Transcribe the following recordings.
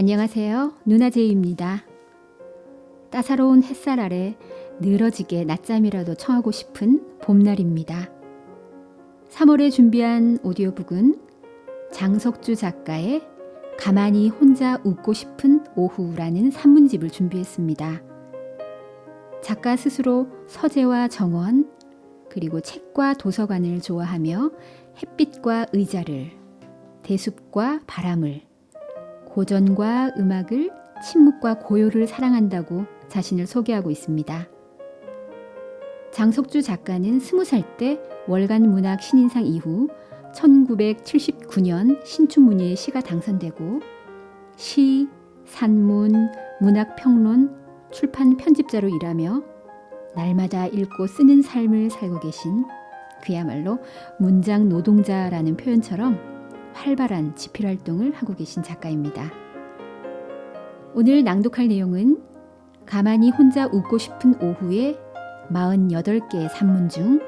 안녕하세요. 누나제이입니다. 따사로운 햇살 아래 늘어지게 낮잠이라도 청하고 싶은 봄날입니다. 3월에 준비한 오디오북은 장석주 작가의 가만히 혼자 웃고 싶은 오후라는 산문집을 준비했습니다. 작가 스스로 서재와 정원, 그리고 책과 도서관을 좋아하며 햇빛과 의자를, 대숲과 바람을, 고전과 음악을, 침묵과 고요를 사랑한다고 자신을 소개하고 있습니다. 장석주 작가는 20살 때 월간 문학 신인상 이후 1979년 신춘문예에 시가 당선되고 시, 산문, 문학평론, 출판 편집자로 일하며 날마다 읽고 쓰는 삶을 살고 계신 그야말로 문장 노동자라는 표현처럼 활발한 집필 활동을 하고 계신 작가입니다. 오늘 낭독할 내용은 가만히 혼자 웃고 싶은 오후의 48개의 산문 중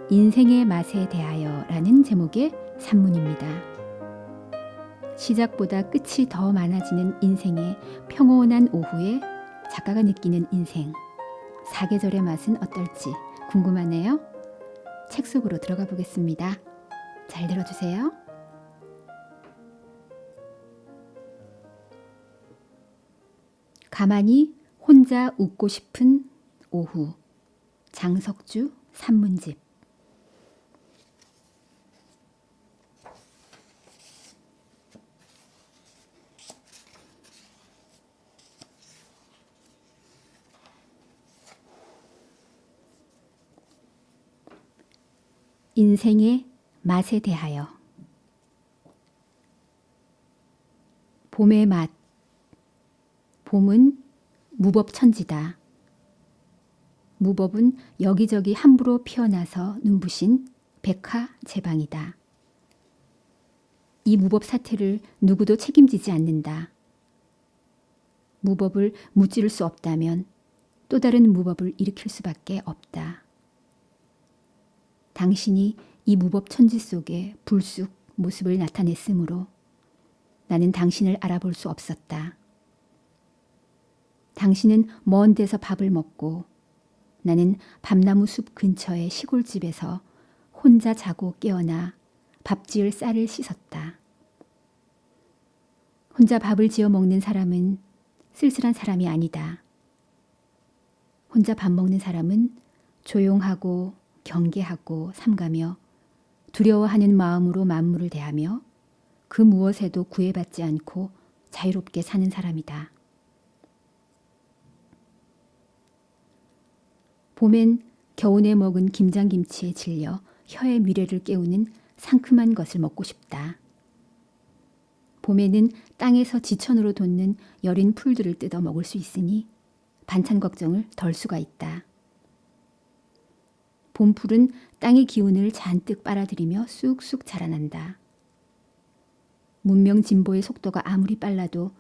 인생의 맛에 대하여 라는 제목의 산문입니다. 시작보다 끝이 더 많아지는 인생의 평온한 오후에 작가가 느끼는 인생, 사계절의 맛은 어떨지 궁금하네요. 책 속으로 들어가 보겠습니다. 잘 들어주세요. 가만히 혼자 웃고 싶은 오후, 장석주 산문집. 인생의 맛에 대하여. 봄의 맛. 봄은 무법천지다. 무법은 여기저기 함부로 피어나서 눈부신 백화제방이다. 이 무법 사태를 누구도 책임지지 않는다. 무법을 무찌를 수 없다면 또 다른 무법을 일으킬 수밖에 없다. 당신이 이 무법천지 속에 불쑥 모습을 나타냈으므로 나는 당신을 알아볼 수 없었다. 당신은 먼 데서 밥을 먹고 나는 밤나무 숲 근처의 시골집에서 혼자 자고 깨어나 밥 지을 쌀을 씻었다. 혼자 밥을 지어 먹는 사람은 쓸쓸한 사람이 아니다. 혼자 밥 먹는 사람은 조용하고 경계하고 삼가며 두려워하는 마음으로 만물을 대하며 그 무엇에도 구애받지 않고 자유롭게 사는 사람이다. 봄엔 겨우내 먹은 김장김치에 질려 혀의 미래를 깨우는 상큼한 것을 먹고 싶다. 봄에는 땅에서 지천으로 돋는 여린 풀들을 뜯어 먹을 수 있으니 반찬 걱정을 덜 수가 있다. 봄풀은 땅의 기운을 잔뜩 빨아들이며 쑥쑥 자라난다. 문명 진보의 속도가 아무리 빨라도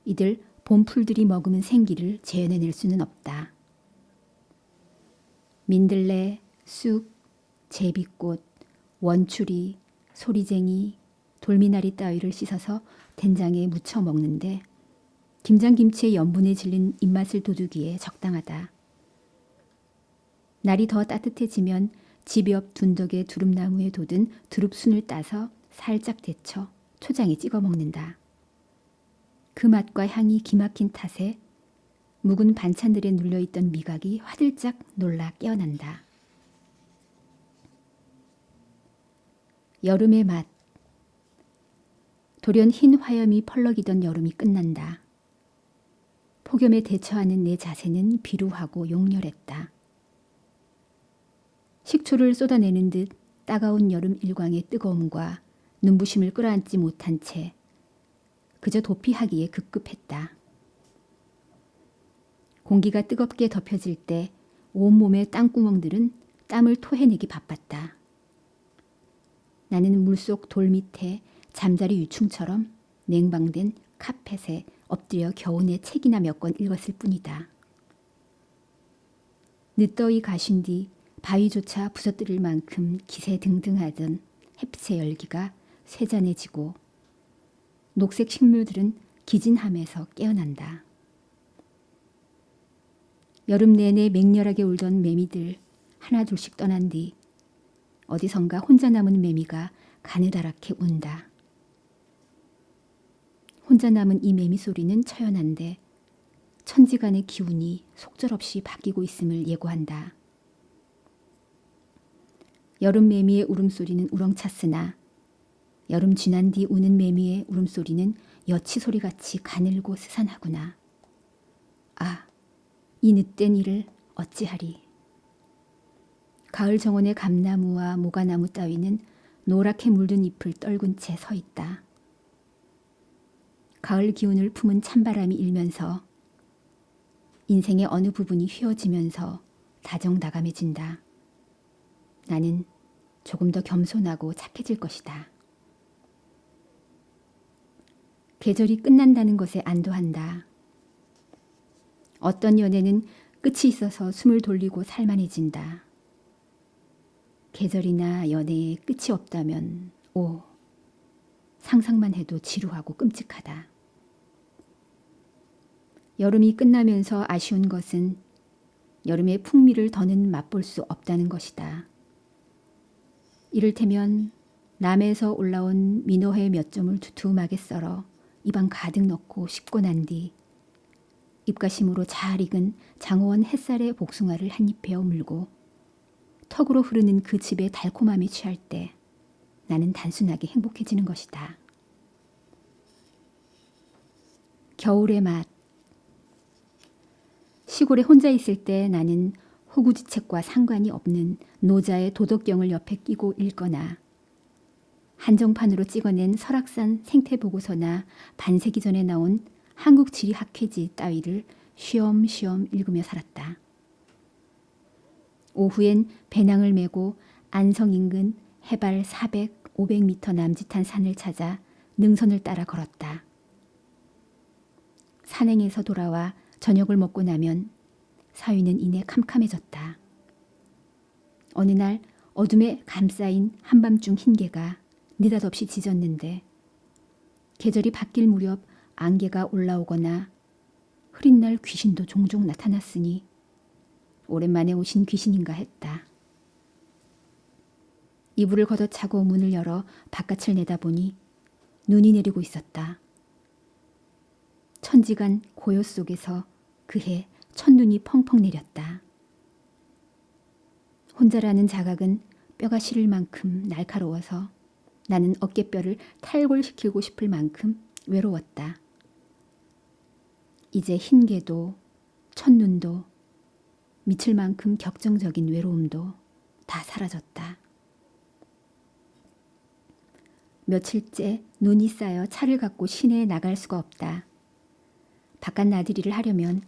이들 봄풀들이 머금은 생기를 재현해낼 수는 없다. 민들레, 쑥, 제비꽃, 원추리, 소리쟁이, 돌미나리 따위를 씻어서 된장에 무쳐 먹는데 김장김치의 염분에 질린 입맛을 돋우기에 적당하다. 날이 더 따뜻해지면 집 옆 둔덕의 두릅나무에 돋은 두릅순을 따서 살짝 데쳐 초장에 찍어 먹는다. 그 맛과 향이 기막힌 탓에 묵은 반찬들에 눌려있던 미각이 화들짝 놀라 깨어난다. 여름의 맛. 돌연 흰 화염이 펄럭이던 여름이 끝난다. 폭염에 대처하는 내 자세는 비루하고 용렬했다. 식초를 쏟아내는 듯 따가운 여름 일광의 뜨거움과 눈부심을 끌어안지 못한 채 그저 도피하기에 급급했다. 공기가 뜨겁게 덮여질 때 온몸의 땅구멍들은 땀을 토해내기 바빴다. 나는 물속 돌 밑에 잠자리 유충처럼 냉방된 카펫에 엎드려 겨우 내 책이나 몇 권 읽었을 뿐이다. 늦더위 가신 뒤 바위조차 부서뜨릴 만큼 기세등등하던 햇빛의 열기가 쇠잔해지고 녹색 식물들은 기진함에서 깨어난다. 여름 내내 맹렬하게 울던 매미들 하나 둘씩 떠난 뒤 어디선가 혼자 남은 매미가 가느다랗게 운다. 혼자 남은 이 매미 소리는 처연한데 천지간의 기운이 속절없이 바뀌고 있음을 예고한다. 여름 매미의 울음소리는 우렁찼으나 여름 지난 뒤 우는 매미의 울음소리는 여치 소리같이 가늘고 스산하구나. 아, 이 늑된 일을 어찌하리. 가을 정원의 감나무와 모가나무 따위는 노랗게 물든 잎을 떨군 채 서 있다. 가을 기운을 품은 찬바람이 일면서 인생의 어느 부분이 휘어지면서 다정다감해진다. 나는 조금 더 겸손하고 착해질 것이다. 계절이 끝난다는 것에 안도한다. 어떤 연애는 끝이 있어서 숨을 돌리고 살만해진다. 계절이나 연애에 끝이 없다면 상상만 해도 지루하고 끔찍하다. 여름이 끝나면서 아쉬운 것은 여름의 풍미를 더는 맛볼 수 없다는 것이다. 이를테면 남에서 올라온 민어회 몇 점을 두툼하게 썰어 입안 가득 넣고 씹고 난 뒤 입가심으로 잘 익은 장어원 햇살의 복숭아를 한 입 베어 물고 턱으로 흐르는 그 즙의 달콤함에 취할 때 나는 단순하게 행복해지는 것이다. 겨울의 맛. 시골에 혼자 있을 때 나는 호구지책과 상관이 없는 노자의 도덕경을 옆에 끼고 읽거나 한정판으로 찍어낸 설악산 생태보고서나 반세기 전에 나온 한국지리학회지 따위를 쉬엄쉬엄 읽으며 살았다. 오후엔 배낭을 메고 안성 인근 해발 400, 500m 남짓한 산을 찾아 능선을 따라 걸었다. 산행에서 돌아와 저녁을 먹고 나면 사위는 이내 캄캄해졌다. 어느 날 어둠에 감싸인 한밤중 흰개가 느닷없이 짖었는데 계절이 바뀔 무렵 안개가 올라오거나 흐린 날 귀신도 종종 나타났으니 오랜만에 오신 귀신인가 했다. 이불을 걷어차고 문을 열어 바깥을 내다보니 눈이 내리고 있었다. 천지간 고요 속에서 그해 첫눈이 펑펑 내렸다. 혼자라는 자각은 뼈가 시릴 만큼 날카로워서 나는 어깨뼈를 탈골시키고 싶을 만큼 외로웠다. 이제 흰개도 첫눈도 미칠 만큼 격정적인 외로움도 다 사라졌다. 며칠째 눈이 쌓여 차를 갖고 시내에 나갈 수가 없다. 바깥 나들이를 하려면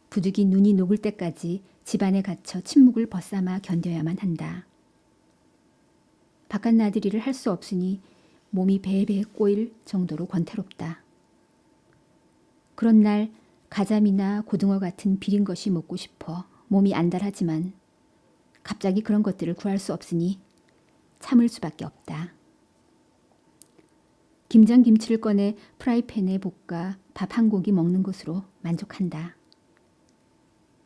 부득이 눈이 녹을 때까지 집안에 갇혀 침묵을 벗삼아 견뎌야만 한다. 바깥 나들이를 할 수 없으니 몸이 베베 꼬일 정도로 권태롭다. 그런 날 가자미나 고등어 같은 비린 것이 먹고 싶어 몸이 안달하지만 갑자기 그런 것들을 구할 수 없으니 참을 수밖에 없다. 김장김치를 꺼내 프라이팬에 볶아 밥 한 고기 먹는 것으로 만족한다.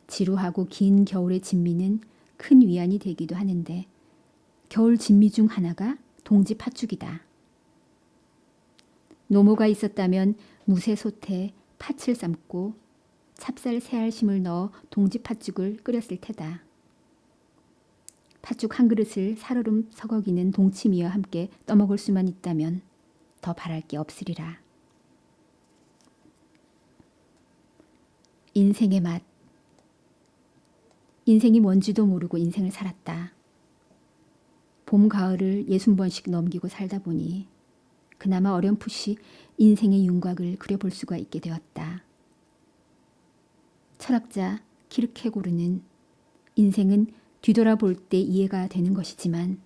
지루하고 긴 겨울의 진미는 큰 위안이 되기도 하는데 겨울 진미 중 하나가 동지 팥죽이다. 노모가 있었다면 무쇠솥에 팥을 삶고 찹쌀 새알심을 넣어 동지 팥죽을 끓였을 테다. 팥죽 한 그릇을 살얼음 서걱이는 동치미와 함께 떠먹을 수만 있다면 더 바랄 게 없으리라. 인생의 맛. 인생이 뭔지도 모르고 인생을 살았다. 봄, 가을을 60번씩 넘기고 살다 보니 그나마 어렴풋이 인생의 윤곽을 그려볼 수가 있게 되었다. 철학자 키르케고르는 인생은 뒤돌아볼 때 이해가 되는 것이지만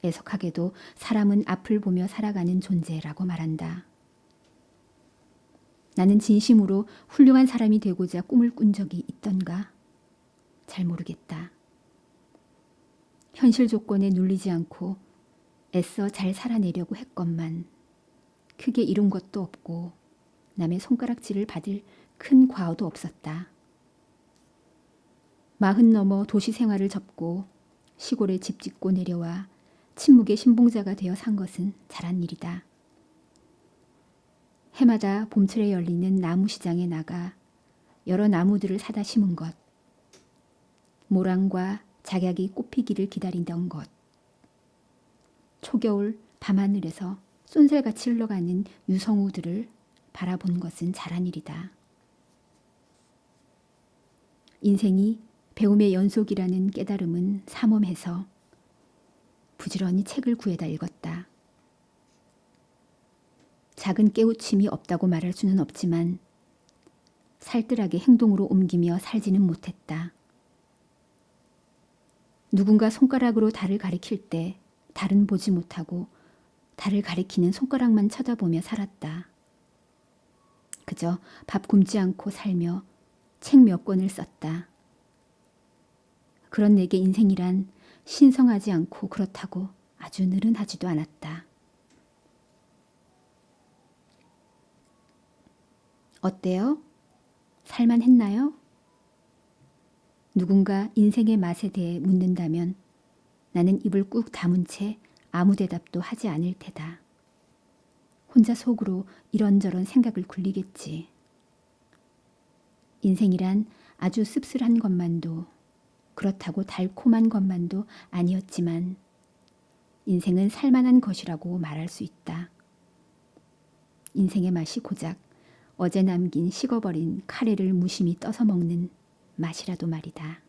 애석하게도 사람은 앞을 보며 살아가는 존재라고 말한다. 나는 진심으로 훌륭한 사람이 되고자 꿈을 꾼 적이 있던가? 잘 모르겠다. 현실 조건에 눌리지 않고 애써 잘 살아내려고 했건만 크게 이룬 것도 없고 남의 손가락질을 받을 큰 과오도 없었다. 40 넘어 도시 생활을 접고 시골에 집 짓고 내려와 침묵의 신봉자가 되어 산 것은 잘한 일이다. 해마다 봄철에 열리는 나무시장에 나가 여러 나무들을 사다 심은 것, 모랑과 작약이 꽃피기를 기다리던 것, 초겨울 밤하늘에서 쏜살같이 흘러가는 유성우들을 바라본 것은 잘한 일이다. 인생이 배움의 연속이라는 깨달음은 삼엄해서 부지런히 책을 구해다 읽었다. 작은 깨우침이 없다고 말할 수는 없지만 살뜰하게 행동으로 옮기며 살지는 못했다. 누군가 손가락으로 달을 가리킬 때 달은 보지 못하고 달을 가리키는 손가락만 쳐다보며 살았다. 그저 밥 굶지 않고 살며 책 몇 권을 썼다. 그런 내게 인생이란 신성하지 않고 그렇다고 아주 느른하지도 않았다. 어때요? 살만했나요? 누군가 인생의 맛에 대해 묻는다면 나는 입을 꾹 다문 채 아무 대답도 하지 않을 테다. 혼자 속으로 이런저런 생각을 굴리겠지. 인생이란 아주 씁쓸한 것만도 그렇다고 달콤한 것만도 아니었지만 인생은 살만한 것이라고 말할 수 있다. 인생의 맛이 고작 어제 남긴 식어버린 카레를 무심히 떠서 먹는 맛이라도 말이다.